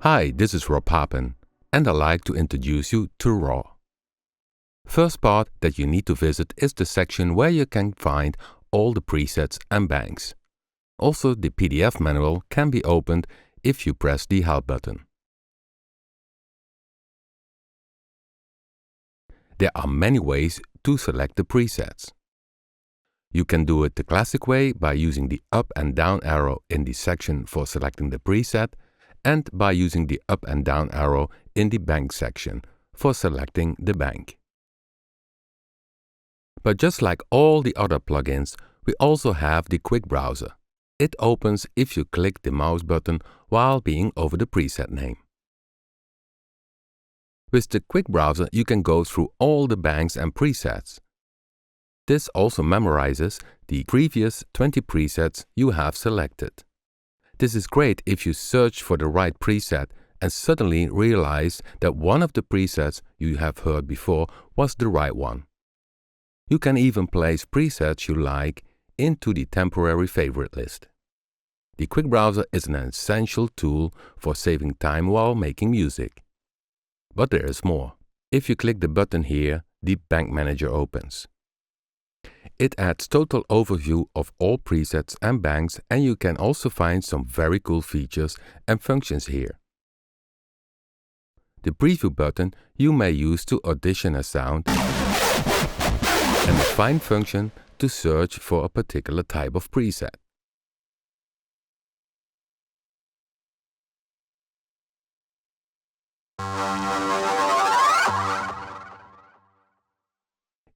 Hi, this is Papen, and I'd like to introduce you to RAW. First part that you need to visit is the section where you can find all the presets and banks. Also, the PDF manual can be opened if you press the Help button. There are many ways to select the presets. You can do it the classic way by using the up and down arrow in the section for selecting the preset, and by using the up and down arrow in the bank section for selecting the bank. But just like all the other plugins, we also have the Quick Browser. It opens if you click the mouse button while being over the preset name. With the Quick Browser, you can go through all the banks and presets. This also memorizes the previous 20 presets you have selected. This is great if you search for the right preset and suddenly realize that one of the presets you have heard before was the right one. You can even place presets you like into the temporary favorite list. The Quick Browser is an essential tool for saving time while making music. But there is more. If you click the button here, the Bank Manager opens. It adds total overview of all presets and banks, and you can also find some very cool features and functions here. The Preview button you may use to audition a sound, and the Find function to search for a particular type of preset.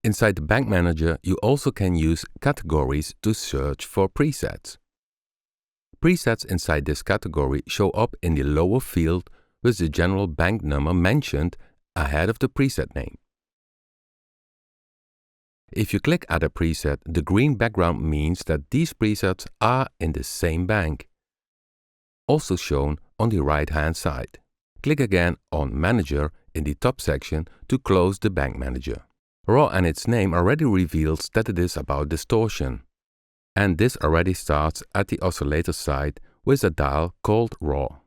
Inside the Bank Manager, you also can use categories to search for presets. Presets inside this category show up in the lower field with the general bank number mentioned ahead of the preset name. If you click at a preset, the green background means that these presets are in the same bank, also shown on the right-hand side. Click again on Manager in the top section to close the Bank Manager. RAW and its name already reveals that it is about distortion. And this already starts at the oscillator side with a dial called RAW.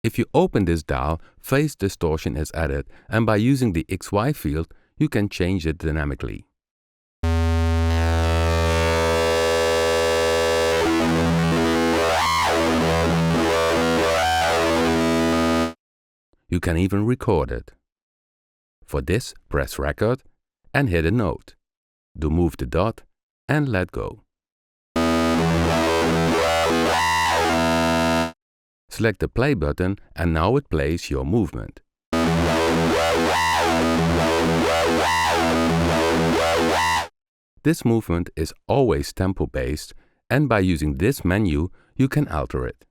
If you open this dial, phase distortion is added, and by using the XY field, you can change it dynamically. You can even record it. For this, press Record and hit a note. Do move the dot and let go. Select the play button and now it plays your movement. This movement is always tempo-based, and by using this menu you can alter it.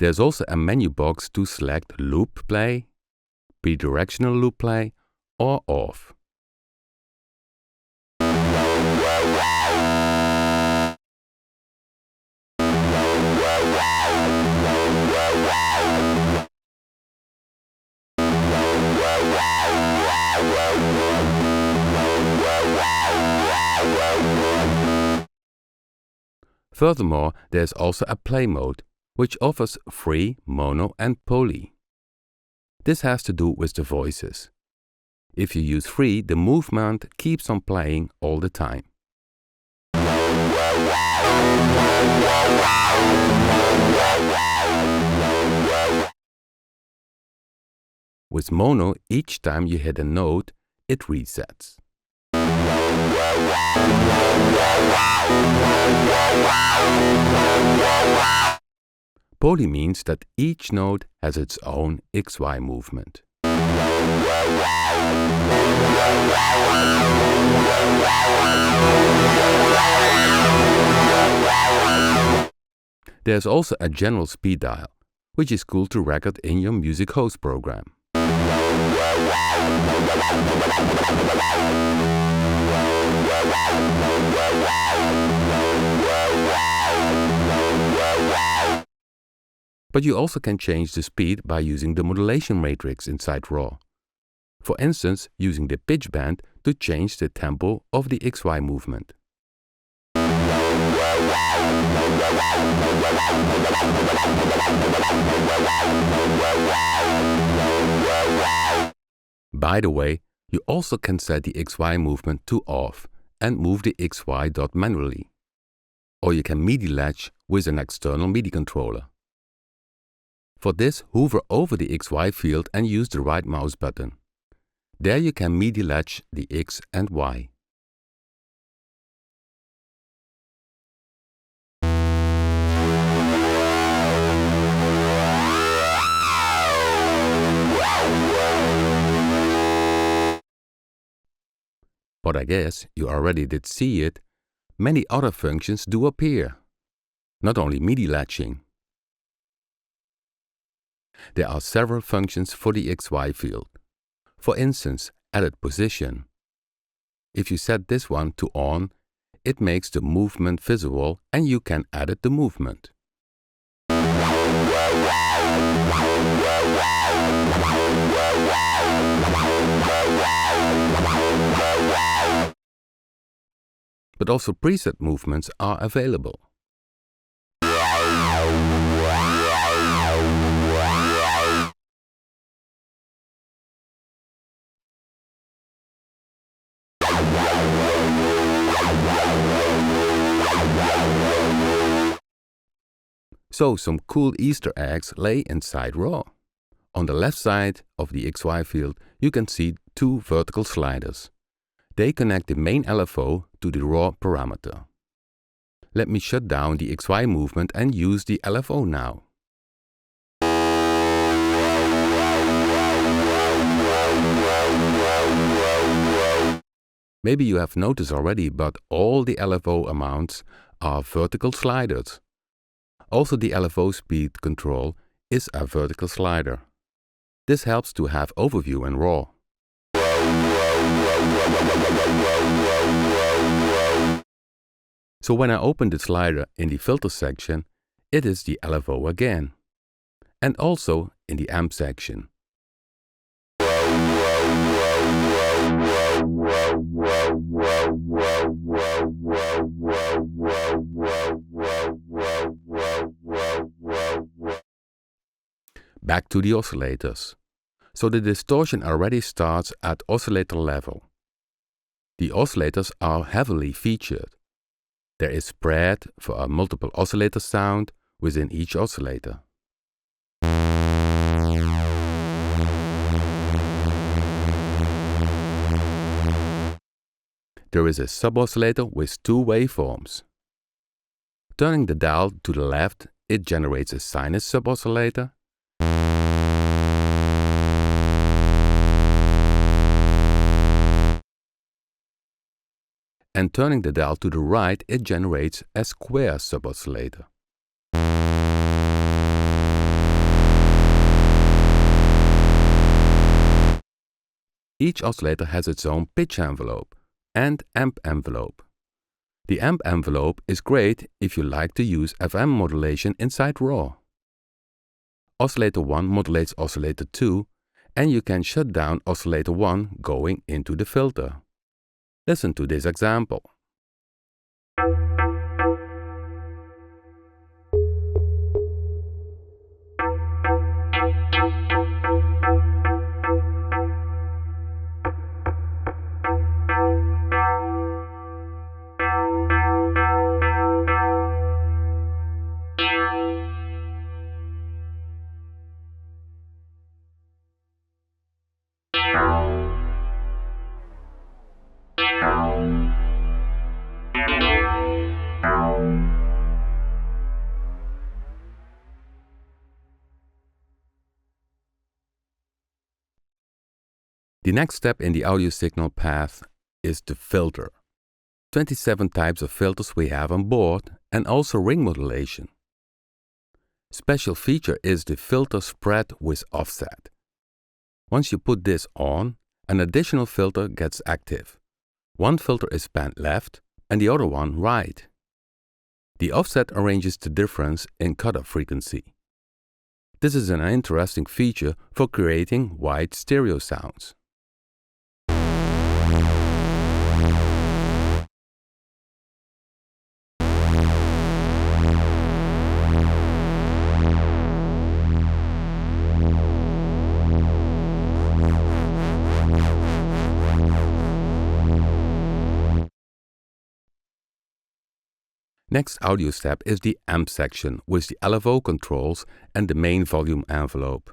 There's also a menu box to select loop play, bidirectional loop play, or off. Furthermore, there's also a play mode, which offers free, mono and poly. This has to do with the voices. If you use free, the movement keeps on playing all the time. With mono, each time you hit a note, it resets. Poly means that each note has its own XY movement. There's also a general speed dial, which is cool to record in your music host program. But you also can change the speed by using the Modulation Matrix inside RAW. For instance, using the pitch bend to change the tempo of the XY movement. By the way, you also can set the XY movement to off and move the XY dot manually. Or you can MIDI latch with an external MIDI controller. For this, hover over the XY field and use the right mouse button. There you can MIDI latch the X and Y. But I guess you already did see it, many other functions do appear, not only MIDI latching. There are several functions for the XY field. For instance, edit position. If you set this one to on, it makes the movement visible and you can edit the movement. But also preset movements are available. So some cool Easter eggs lay inside RAW. On the left side of the XY field, you can see two vertical sliders. They connect the main LFO to the RAW parameter. Let me shut down the XY movement and use the LFO now. Maybe you have noticed already, but all the LFO amounts are vertical sliders. Also, the LFO speed control is a vertical slider. This helps to have overview in RAW. So when I open the slider in the filter section, it is the LFO again. And also in the amp section. Back to the oscillators. So the distortion already starts at oscillator level. The oscillators are heavily featured. There is spread for a multiple oscillator sound within each oscillator. There is a sub-oscillator with two waveforms. Turning the dial to the left, it generates a sinus sub-oscillator. And turning the dial to the right, it generates a square sub-oscillator. Each oscillator has its own pitch envelope and amp envelope. The amp envelope is great if you like to use FM modulation inside RAW. Oscillator 1 modulates Oscillator 2, and you can shut down Oscillator 1 going into the filter. Listen to this example. The next step in the audio signal path is the filter. 27 types of filters we have on board, and also ring modulation. Special feature is the filter spread with offset. Once you put this on, an additional filter gets active. One filter is panned left and the other one right. The offset arranges the difference in cutoff frequency. This is an interesting feature for creating wide stereo sounds. Next audio step is the amp section with the LFO controls and the main volume envelope.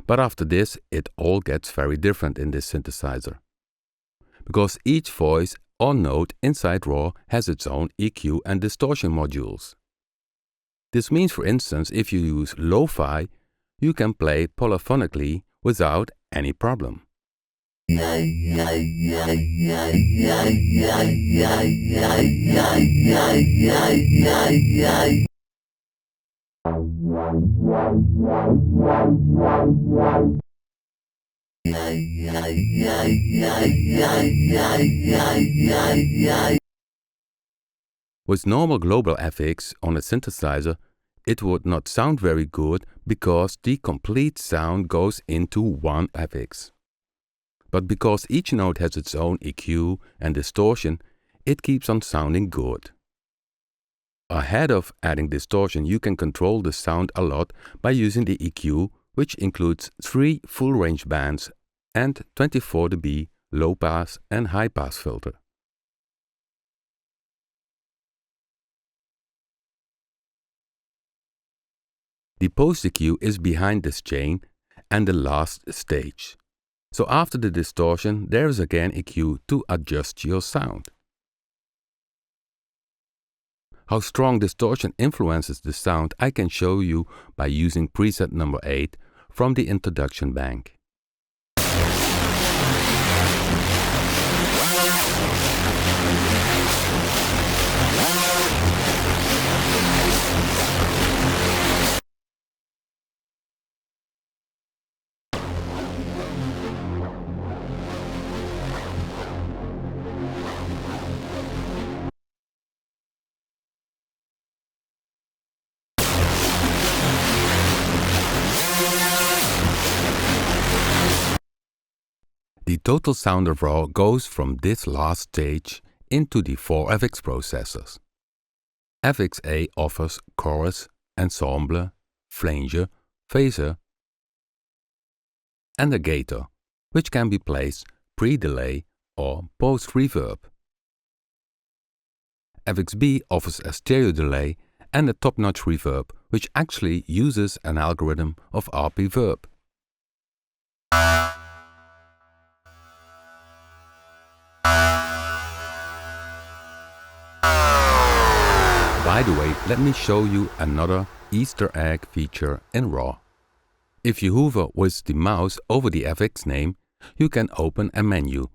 But after this, it all gets very different in this synthesizer, because each voice or note inside RAW has its own EQ and distortion modules. This means, for instance, if you use lo-fi, you can play polyphonically without any problem. With normal global FX on a synthesizer, it would not sound very good because the complete sound goes into one FX. But because each note has its own EQ and distortion, it keeps on sounding good. Ahead of adding distortion, you can control the sound a lot by using the EQ, which includes 3 full-range bands and 24 dB low-pass and high-pass filter. The post-EQ is behind this chain and the last stage. So after the distortion, there is again EQ to adjust your sound. How strong distortion influences the sound I can show you by using preset number 8 from the introduction bank. The total sound of RAW goes from this last stage into the 4 FX processors. FXA offers chorus, ensemble, flanger, phaser, and a gator, which can be placed pre-delay or post-reverb. FXB offers a stereo delay and a top-notch reverb, which actually uses an algorithm of RP-verb. By the way, let me show you another Easter egg feature in RAW. If you hover with the mouse over the FX name, you can open a menu.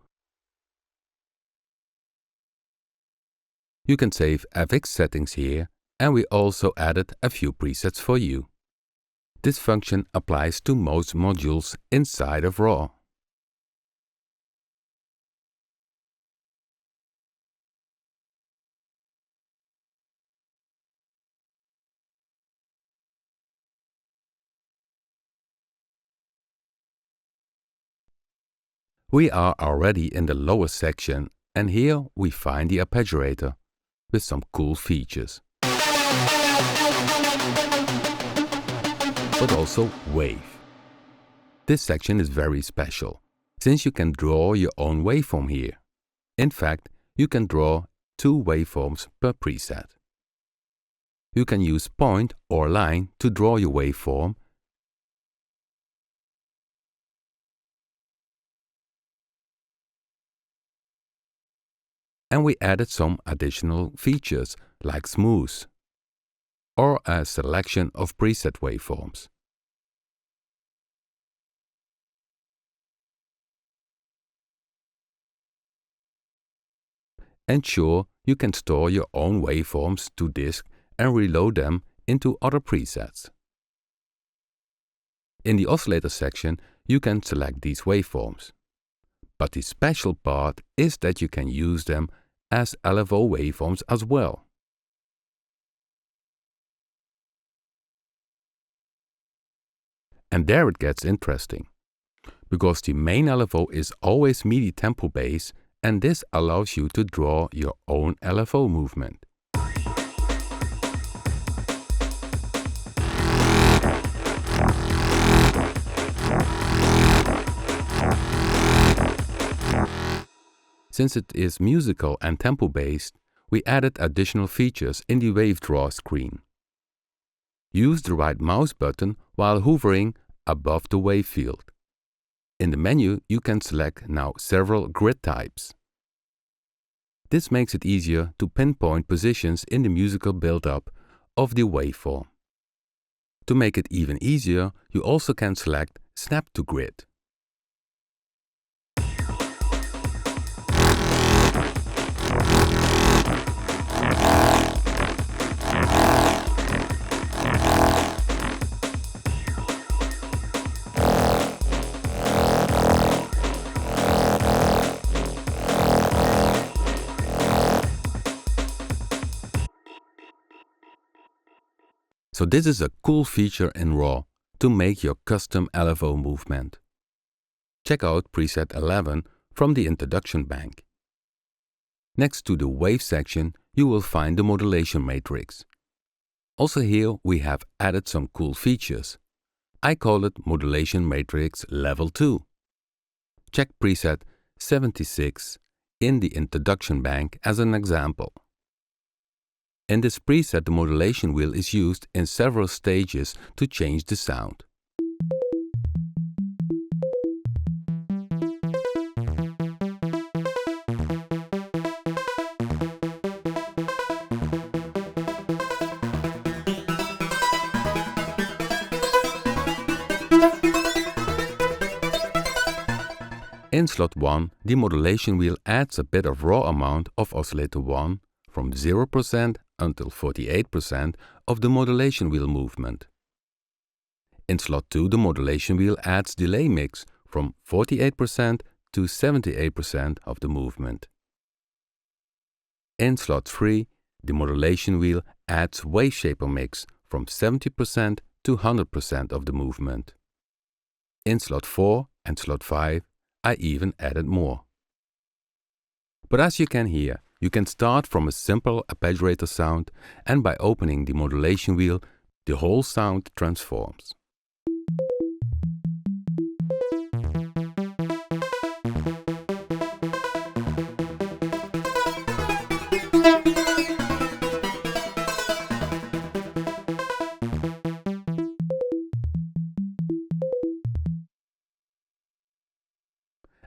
You can save FX settings here, and we also added a few presets for you. This function applies to most modules inside of RAW. We are already in the lower section, and here we find the arpeggiator with some cool features. But also wave. This section is very special, since you can draw your own waveform here. In fact, you can draw 2 waveforms per preset. You can use point or line to draw your waveform, and we added some additional features like smooth or a selection of preset waveforms. Ensure you can store your own waveforms to disk and reload them into other presets. In the oscillator section, you can select these waveforms. But the special part is that you can use them as LFO waveforms as well. And there it gets interesting, because the main LFO is always MIDI tempo based, and this allows you to draw your own LFO movement. Since it is musical and tempo based, we added additional features in the Wave Draw screen. Use the right mouse button while hovering above the wave field. In the menu, you can select now several grid types. This makes it easier to pinpoint positions in the musical build-up of the waveform. To make it even easier, you also can select Snap to Grid. So this is a cool feature in RAW to make your custom LFO movement. Check out preset 11 from the introduction bank. Next to the wave section, you will find the modulation matrix. Also here we have added some cool features. I call it Modulation Matrix Level 2. Check preset 76 in the introduction bank as an example. In this preset, the modulation wheel is used in several stages to change the sound. In slot 1, the modulation wheel adds a bit of raw amount of oscillator 1 from 0% until 48% of the modulation wheel movement. In slot 2, the modulation wheel adds delay mix from 48% to 78% of the movement. In slot 3, the modulation wheel adds wave shaper mix from 70% to 100% of the movement. In slot 4 and slot 5, I even added more. But as you can hear, you can start from a simple arpeggiator sound, and by opening the modulation wheel, the whole sound transforms.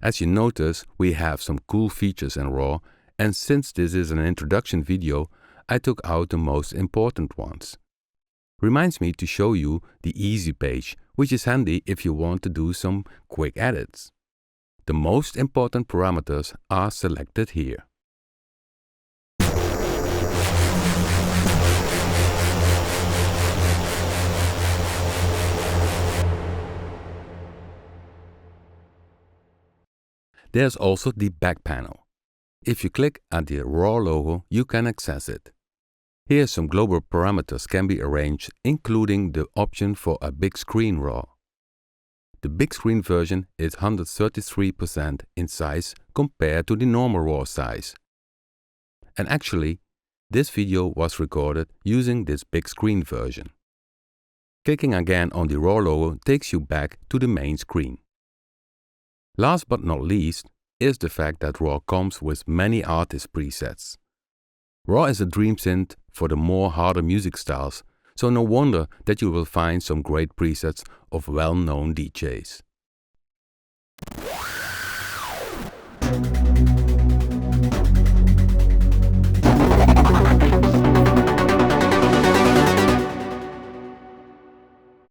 As you notice, we have some cool features in RAW, and since this is an introduction video, I took out the most important ones. Reminds me to show you the easy page, which is handy if you want to do some quick edits. The most important parameters are selected here. There's also the back panel. If you click at the RAW logo, you can access it. Here some global parameters can be arranged, including the option for a big screen RAW. The big screen version is 133% in size compared to the normal RAW size. And actually, this video was recorded using this big screen version. Clicking again on the RAW logo takes you back to the main screen. Last but not least is the fact that RAW comes with many artist presets. RAW is a dream synth for the more harder music styles, so no wonder that you will find some great presets of well-known DJs.